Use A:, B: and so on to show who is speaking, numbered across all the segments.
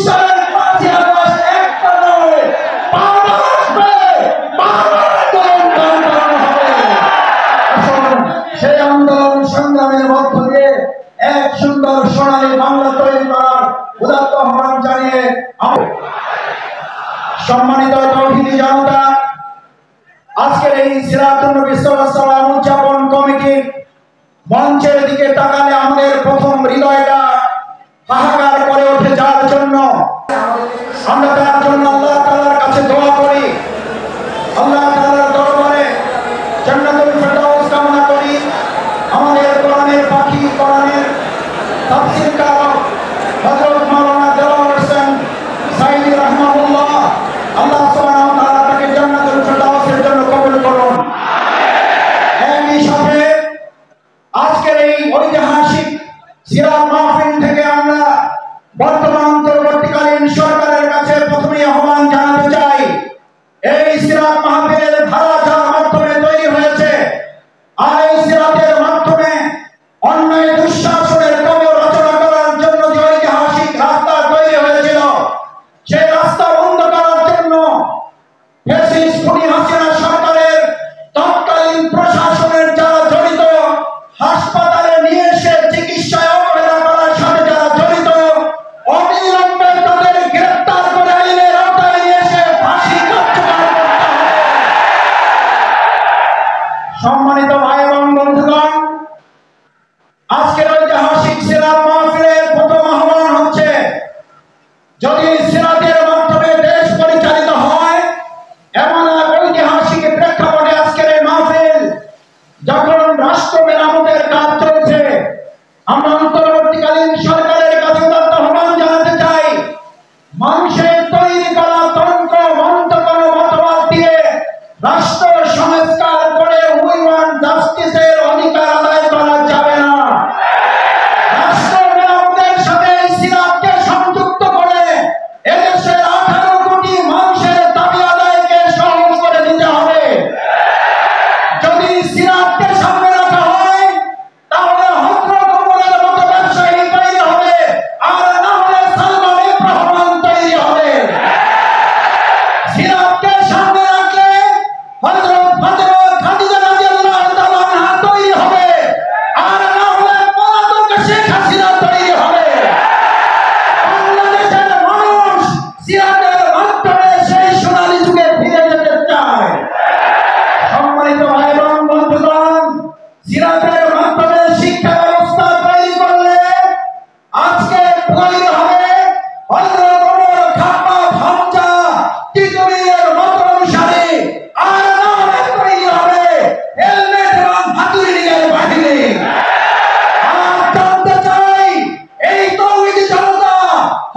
A: সালের 5ই আগস্ট একটা নয়, বারবার আসবে, বারবার আন্দোলন হবে। আসুন সেই আন্দোলন সংগ্রামের মধ্য দিয়ে এক সুন্দর সোনালী বাংলা তৈরি করার উদাত্ত আহ্বান জানিয়ে সম্মানিত তৌহিদি জনতা, আজকের এই সিরাতুন নবী সাল্লাল্লাহু আলাইহি ওয়াসাল্লাম উদযাপন কমিটির মঞ্চের দিকে তাকালে আমাদের প্রথম হৃদয়টা হাহাকার করে ওঠে, যার জন্য আমরা তার জন্য আল্লাহ তাআলার কাছে দোয়া করি, আল্লাহ তাআলার দরবারে জান্নাতুল ফেরদাউস কামনা করি। আমাদের কোরআনের পাখি, কোরআনের তাফসীরকার হযরত মাওলানা দেওয়ার হোসেন সাইদি রাহমাহুল্লাহ, আল্লাহ সুবহানাহু ওয়া তাআলা তাকে জান্নাতুল ফেরদাউসের জন্য কবুল করুন। একই সাথে আজকের এই ঐতিহাসিক সিরাত মাহফিল থেকে আমরা বর্তমান অন্তর্বর্তীকালীন সরকারের কাছে প্রথমেই আহ্বান জানাতে চাই, এই সিরাত মাহফিলের ধারা যার মাধ্যমে তৈরি হয়েছে, আর এই সিরাতের মাধ্যমে অন্যায় দুঃশাসনের কবর রচনা করার জন্য যে ঐতিহাসিক রাস্তা তৈরি হয়েছিল, সেই রাস্তা বন্ধ করার জন্য ফ্যাসিস্ট খুনি হাসিনা সরকারের তৎকালীন প্রশাসনের যারা জড়িত, হাসপাতালে নিয়ে এসে চিকিৎসায় অবহেলা করার সাথে যারা জড়িত, অবিলম্বে তাদের গ্রেফতার করে আইনের আওতায় নিয়ে এসে ফাঁসি কার্যকর করতে হবে। সম্মানিত ভাই এবং বন্ধুগণ, আজকের ঐতিহাসিক সিরাত মাহফিলের প্রথম আহ্বান হচ্ছে, যদি সিরাতের মাধ্যমে দেশ পরিচালিত হয়, এমন এক ঐতিহাসিক প্রেক্ষাপটে আজকের এই মাহফিল, যখন রাষ্ট্র মেরামতের কাজ চলছে, আমরা অন্তর্বর্তীকালীন সরকারের কাছে উদাত্ত আহ্বান জানাতে চাই, মানুষের তৈরি করা তন্ত্র মন্ত্র কোনো মতবাদ দিয়ে রাষ্ট্র সংস্কার করে উই ওয়ান্ট জাস্টিসের অধিকার আদায় করা যাবে না। রাষ্ট্র মেরামতের সাথে সিরাতকে সংযুক্ত করে এদেশের 18 কোটি মানুষের দাবি আদায়কে সহজ করে দিতে হবে। যদি সিরাতকে সামনে রাখা হয়, তাহলে হযরত ওমরের মতো ব্যবসায়ী তৈরি হবে, আর না হলে সালমান ইবনে রহমান তৈরি হবে। সিরাতকে সামনে রাখলে হযরত ফাতেমা খাদিজা রাদিয়াল্লাহু তাআলা আনহা তৈরি হবে, আর না হলে পলাতক শেখ হাসিনা তৈরি হবে। বাংলাদেশের মানুষ সিরাতের মাধ্যমে সেই সোনালী যুগে ফিরে যেতে চায়। সম্মানিত ভাই এবং বন্ধুগণ, সিরাতের মাধ্যমে শিক্ষা ব্যবস্থা তৈরি করলে আজকে তৈরি হবে হযরত ওমর, খাব্বাব, হামজা, তিতুমীরের মতো অনুসারী, আর না হলে তৈরি হবে হেলমেট এবং হাতুড়ি লীগের বাহিনী। আর জানতে চাই, এই তৌহিদি জনতা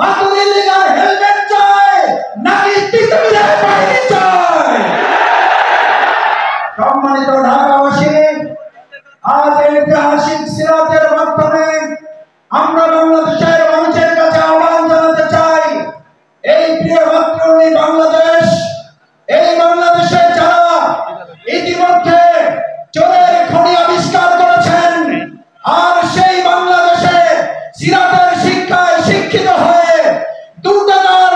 A: হাতুড়ি লীগ আর হেলমেট চায় নাকি তিতুমীরের বাহিনী চায়? সম্মানিত ঢাকাবাসী, আজ এই ঐতিহাসিক সিরাতের মাধ্যমে আমরা বাংলাদেশের মানুষের কাছে আহ্বান জানাতে চাই, এই প্রিয় মাতৃভূমি বাংলাদেশ, এই বাংলাদেশে যারা ইতিমধ্যে চোরের খনি আবিষ্কার করেছেন, আর সেই বাংলাদেশে সিরাতের শিক্ষায় শিক্ষিত হয়ে দুর্নীতির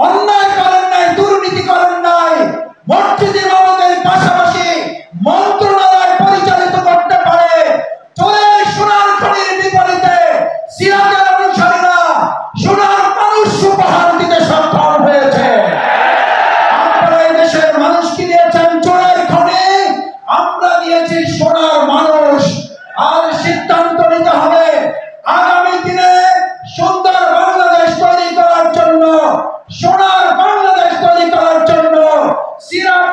A: অন্যায় করেন নাই, দুর্নীতি করেন নাই, মসজিদ ইমামতের পাশাপাশি মন্ত্রণালয় পরিচালিত করতে পারে, চোরের সোনার খনির বিপরীতে সিরাতের অনুসারীরা সোনার মানুষ উপহার দিতে সক্ষম হয়েছে। আপনারা এই দেশের মানুষকে দিয়েছেন চোরের খনি, আমরা দিয়েছি সোনার মানুষ। আর সিদ্ধান্ত নিতে হবে আগামী দিনে সুন্দর বাংলাদেশ তৈরি করার জন্য, সোনার বাংলাদেশ তৈরি করার জন্য সিরাত